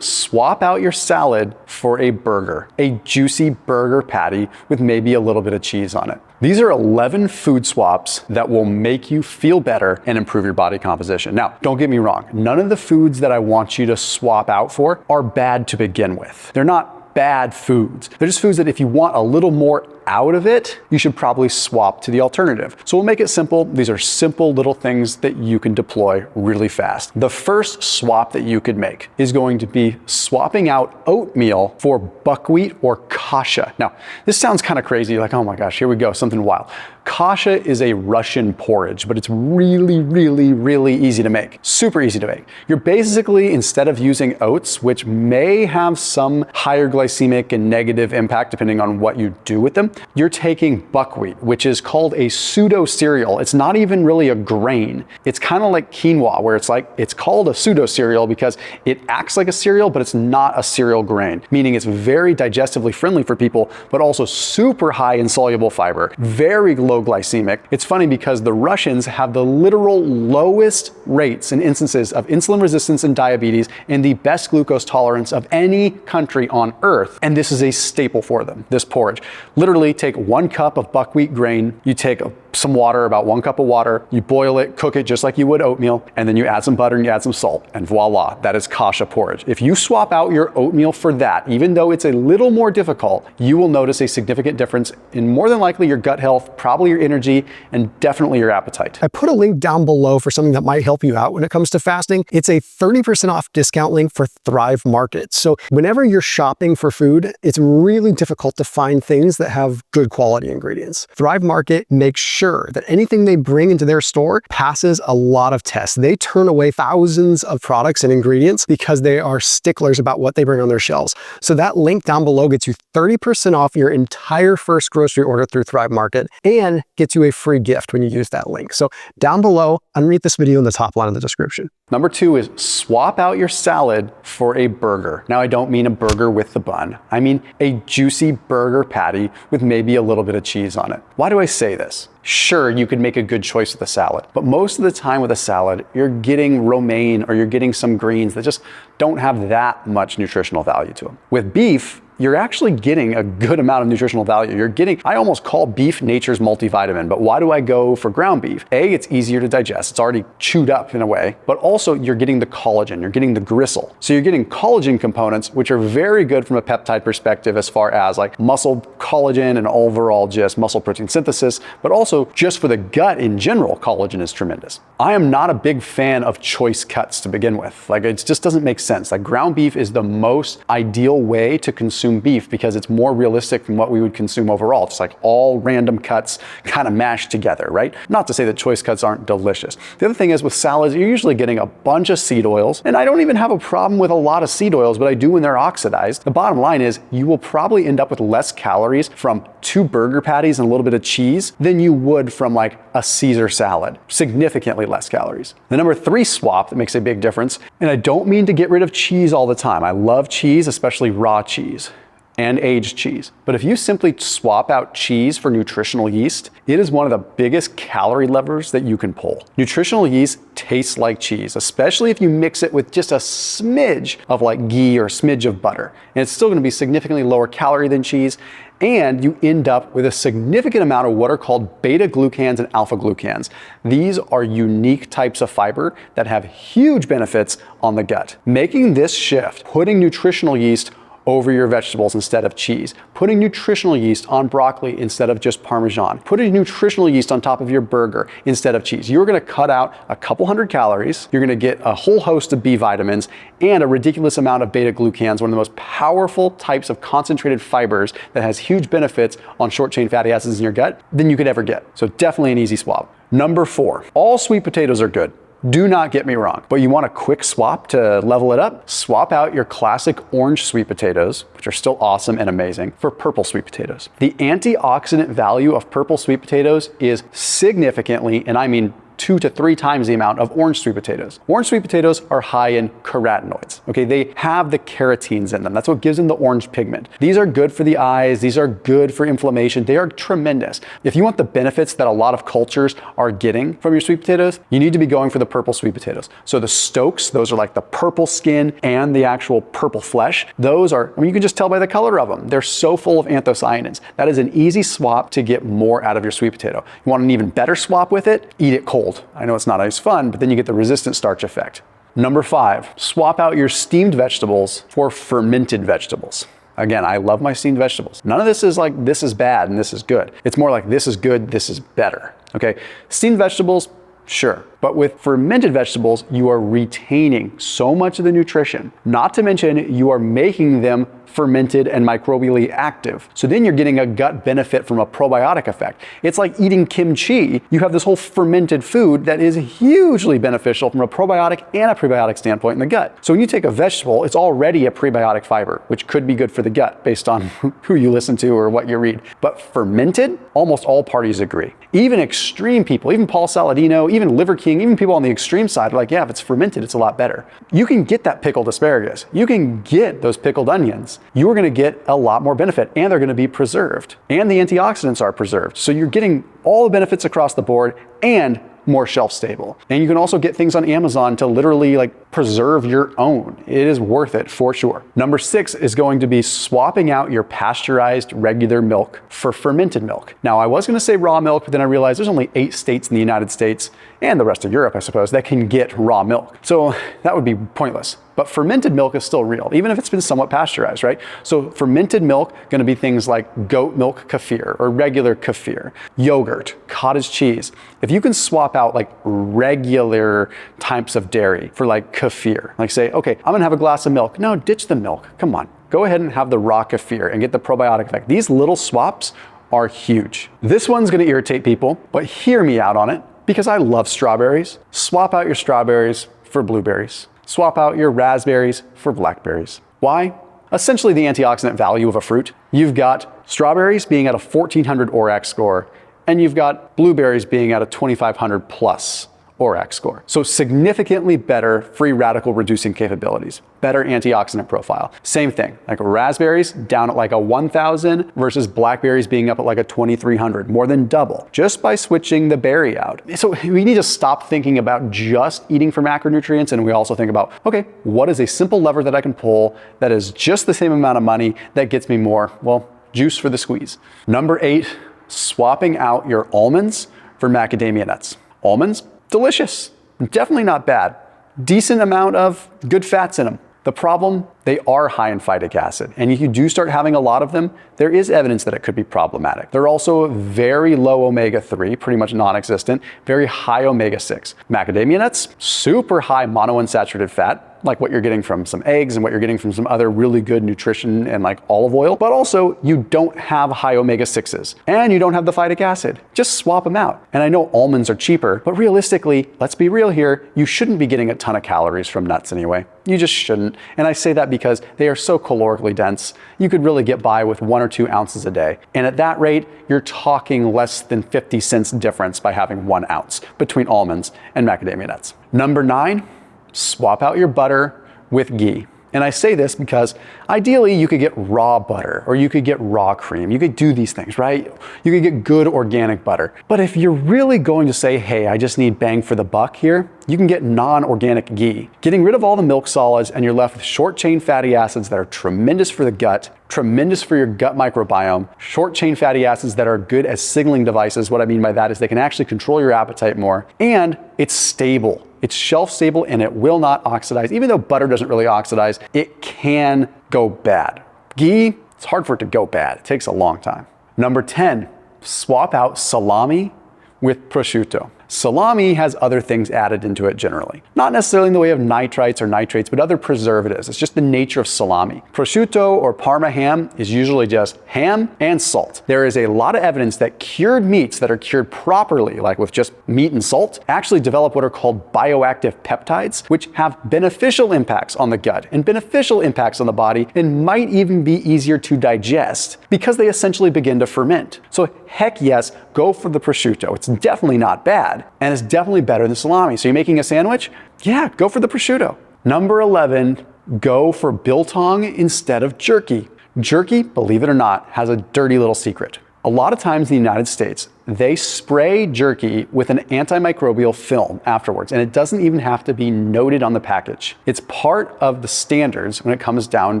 Swap out your salad for a burger, a juicy burger patty with maybe a little bit of cheese on it. These are 11 food swaps that will make you feel better and improve your body composition. Now, don't get me wrong, none of the foods that I want you to swap out for are bad to begin with. They're not bad foods. They're just foods that if you want a little more out of it, you should probably swap to the alternative. So we'll make it simple. These are simple little things that you can deploy really fast. The first swap that you could make is going to be swapping out oatmeal for buckwheat or kasha. Now, this sounds kind of crazy, like, oh my gosh, here we go, something wild. Kasha is a Russian porridge, but it's really, really, really easy to make. Super easy to make. You're basically, instead of using oats, which may have some higher glycemic and negative impact depending on what you do with them, you're taking buckwheat, which is called a pseudo cereal. It's not even really a grain. It's kind of like quinoa, where it's called a pseudo cereal because it acts like a cereal, but it's not a cereal grain, meaning it's very digestively friendly for people, but also super high in soluble fiber, very low glycemic. It's funny because the Russians have the literal lowest rates and instances of insulin resistance and diabetes and the best glucose tolerance of any country on earth. And this is a staple for them, this porridge. Literally take 1 cup of buckwheat grain, you take some water, about 1 cup of water, you boil it, cook it just like you would oatmeal, and then you add some butter and you add some salt, and voila, that is kasha porridge. If you swap out your oatmeal for that, even though it's a little more difficult, you will notice a significant difference in more than likely your gut health, probably your energy, and definitely your appetite. I put a link down below for something that might help you out when it comes to fasting. It's a 30% off discount link for Thrive Market. So whenever you're shopping for food, it's really difficult to find things that have good quality ingredients. Thrive Market makes sure that anything they bring into their store passes a lot of tests. They turn away thousands of products and ingredients because they are sticklers about what they bring on their shelves. So that link down below gets you 30% off your entire first grocery order through Thrive Market and gets you a free gift when you use that link. So down below, underneath this video in the top line of the description. Number 2 is swap out your salad for a burger. Now, I don't mean a burger with the bun. I mean a juicy burger patty with maybe a little bit of cheese on it. Why do I say this? Sure, you could make a good choice with a salad, but most of the time with a salad, you're getting romaine or you're getting some greens that just don't have that much nutritional value to them. With beef, you're actually getting a good amount of nutritional value. You're getting, I almost call beef nature's multivitamin, but why do I go for ground beef? A, it's easier to digest. It's already chewed up in a way, but also you're getting the collagen, you're getting the gristle. So you're getting collagen components, which are very good from a peptide perspective as far as like muscle collagen and overall just muscle protein synthesis, but also just for the gut in general, collagen is tremendous. I am not a big fan of choice cuts to begin with. Like, it just doesn't make sense. Like, ground beef is the most ideal way to consume beef because it's more realistic from what we would consume overall. Just like all random cuts kind of mashed together, right? Not to say that choice cuts aren't delicious. The other thing is with salads, you're usually getting a bunch of seed oils, and I don't even have a problem with a lot of seed oils, but I do when they're oxidized. The bottom line is you will probably end up with less calories from 2 burger patties and a little bit of cheese than you would from like a Caesar salad. Significantly less calories. The number 3 swap that makes a big difference, and I don't mean to get rid of cheese all the time. I love cheese, especially raw cheese and aged cheese. But if you simply swap out cheese for nutritional yeast, it is one of the biggest calorie levers that you can pull. Nutritional yeast tastes like cheese, especially if you mix it with just a smidge of like ghee or a smidge of butter. And it's still gonna be significantly lower calorie than cheese, and you end up with a significant amount of what are called beta glucans and alpha glucans. These are unique types of fiber that have huge benefits on the gut. Making this shift, putting nutritional yeast over your vegetables instead of cheese, putting nutritional yeast on broccoli instead of just Parmesan, putting nutritional yeast on top of your burger instead of cheese. You're gonna cut out a couple hundred calories, you're gonna get a whole host of B vitamins and a ridiculous amount of beta glucans, one of the most powerful types of concentrated fibers that has huge benefits on short chain fatty acids in your gut than you could ever get. So definitely an easy swap. Number 4, all sweet potatoes are good. Do not get me wrong, but you want a quick swap to level it up? Swap out your classic orange sweet potatoes, which are still awesome and amazing, for purple sweet potatoes. The antioxidant value of purple sweet potatoes is significantly, and I mean 2 to 3 times the amount of orange sweet potatoes. Orange sweet potatoes are high in carotenoids. Okay, they have the carotenes in them. That's what gives them the orange pigment. These are good for the eyes. These are good for inflammation. They are tremendous. If you want the benefits that a lot of cultures are getting from your sweet potatoes, you need to be going for the purple sweet potatoes. So the Stokes, those are like the purple skin and the actual purple flesh. Those are, I mean, you can just tell by the color of them. They're so full of anthocyanins. That is an easy swap to get more out of your sweet potato. You want an even better swap with it? Eat it cold. I know it's not as fun, but then you get the resistant starch effect. Number 5, swap out your steamed vegetables for fermented vegetables. Again, I love my steamed vegetables. None of this is like, this is bad and this is good. It's more like, this is good, this is better. Okay, steamed vegetables, sure. But with fermented vegetables, you are retaining so much of the nutrition. Not to mention, you are making them fermented and microbially active. So then you're getting a gut benefit from a probiotic effect. It's like eating kimchi. You have this whole fermented food that is hugely beneficial from a probiotic and a prebiotic standpoint in the gut. So when you take a vegetable, it's already a prebiotic fiber, which could be good for the gut based on who you listen to or what you read. But fermented, almost all parties agree. Even extreme people, even Paul Saladino, even Liver King, even people on the extreme side are like, yeah, if it's fermented, it's a lot better. You can get that pickled asparagus. You can get those pickled onions. You are going to get a lot more benefit, and they're going to be preserved, and the antioxidants are preserved. So you're getting all the benefits across the board and more shelf stable. And you can also get things on Amazon to literally like preserve your own. It is worth it for sure. Number 6 is going to be swapping out your pasteurized regular milk for fermented milk. Now I was going to say raw milk, but then I realized there's only 8 states in the United States and the rest of Europe, I suppose, that can get raw milk. So that would be pointless. But fermented milk is still real, even if it's been somewhat pasteurized, right? So fermented milk, going to be things like goat milk kefir or regular kefir, yogurt, cottage cheese. If you can swap out like regular types of dairy for like kefir, like say, okay, I'm gonna have a glass of milk. No, ditch the milk. Come on, go ahead and have the raw kefir and get the probiotic effect. These little swaps are huge. This one's gonna irritate people, but hear me out on it because I love strawberries. Swap out your strawberries for blueberries. Swap out your raspberries for blackberries. Why? Essentially the antioxidant value of a fruit. You've got strawberries being at a 1400 ORAC score, and you've got blueberries being at a 2500 plus ORAC score. So significantly better free radical reducing capabilities, better antioxidant profile. Same thing, like raspberries down at like a 1000 versus blackberries being up at like a 2300, more than double, just by switching the berry out. So we need to stop thinking about just eating for macronutrients, and we also think about, okay, what is a simple lever that I can pull that is just the same amount of money that gets me more, well, juice for the squeeze. Number 8, swapping out your almonds for macadamia nuts. Almonds, delicious, definitely not bad. Decent amount of good fats in them. The problem, they are high in phytic acid. And if you do start having a lot of them, there is evidence that it could be problematic. They're also very low omega-3, pretty much non-existent, very high omega-6. Macadamia nuts, super high monounsaturated fat, like what you're getting from some eggs and what you're getting from some other really good nutrition and like olive oil, but also you don't have high omega-6s and you don't have the phytic acid. Just swap them out. And I know almonds are cheaper, but realistically, let's be real here, you shouldn't be getting a ton of calories from nuts anyway. You just shouldn't. And I say that because they are so calorically dense, you could really get by with 1 or 2 ounces a day. And at that rate, you're talking less than 50 cents difference by having 1 ounce between almonds and macadamia nuts. Number 9, swap out your butter with ghee. And I say this because ideally you could get raw butter or you could get raw cream. You could do these things, right? You could get good organic butter. But if you're really going to say, hey, I just need bang for the buck here, you can get non-organic ghee. Getting rid of all the milk solids and you're left with short chain fatty acids that are tremendous for the gut, tremendous for your gut microbiome, short chain fatty acids that are good as signaling devices. What I mean by that is they can actually control your appetite more, and it's stable. It's shelf stable and it will not oxidize. Even though butter doesn't really oxidize, it can go bad. Ghee, it's hard for it to go bad. It takes a long time. Number 10, swap out salami with prosciutto. Salami has other things added into it generally. Not necessarily in the way of nitrites or nitrates, but other preservatives. It's just the nature of salami. Prosciutto or Parma ham is usually just ham and salt. There is a lot of evidence that cured meats that are cured properly, like with just meat and salt, actually develop what are called bioactive peptides, which have beneficial impacts on the gut and beneficial impacts on the body and might even be easier to digest because they essentially begin to ferment. So heck yes, go for the prosciutto. It's definitely not bad. bad, and it's definitely better than salami. So you're making a sandwich? Yeah, go for the prosciutto. Number 11, go for biltong instead of jerky. Jerky, believe it or not, has a dirty little secret. A lot of times in the United States, they spray jerky with an antimicrobial film afterwards, and it doesn't even have to be noted on the package. It's part of the standards when it comes down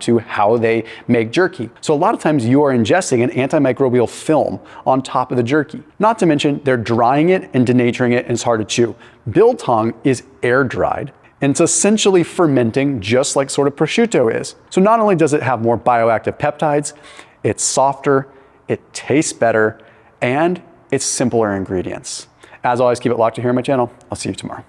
to how they make jerky. So a lot of times you are ingesting an antimicrobial film on top of the jerky. Not to mention they're drying it and denaturing it, and it's hard to chew. Biltong is air dried, and it's essentially fermenting just like sort of prosciutto is. So not only does it have more bioactive peptides, it's softer, it tastes better, and it's simpler ingredients. As always, keep it locked here on my channel. I'll see you tomorrow.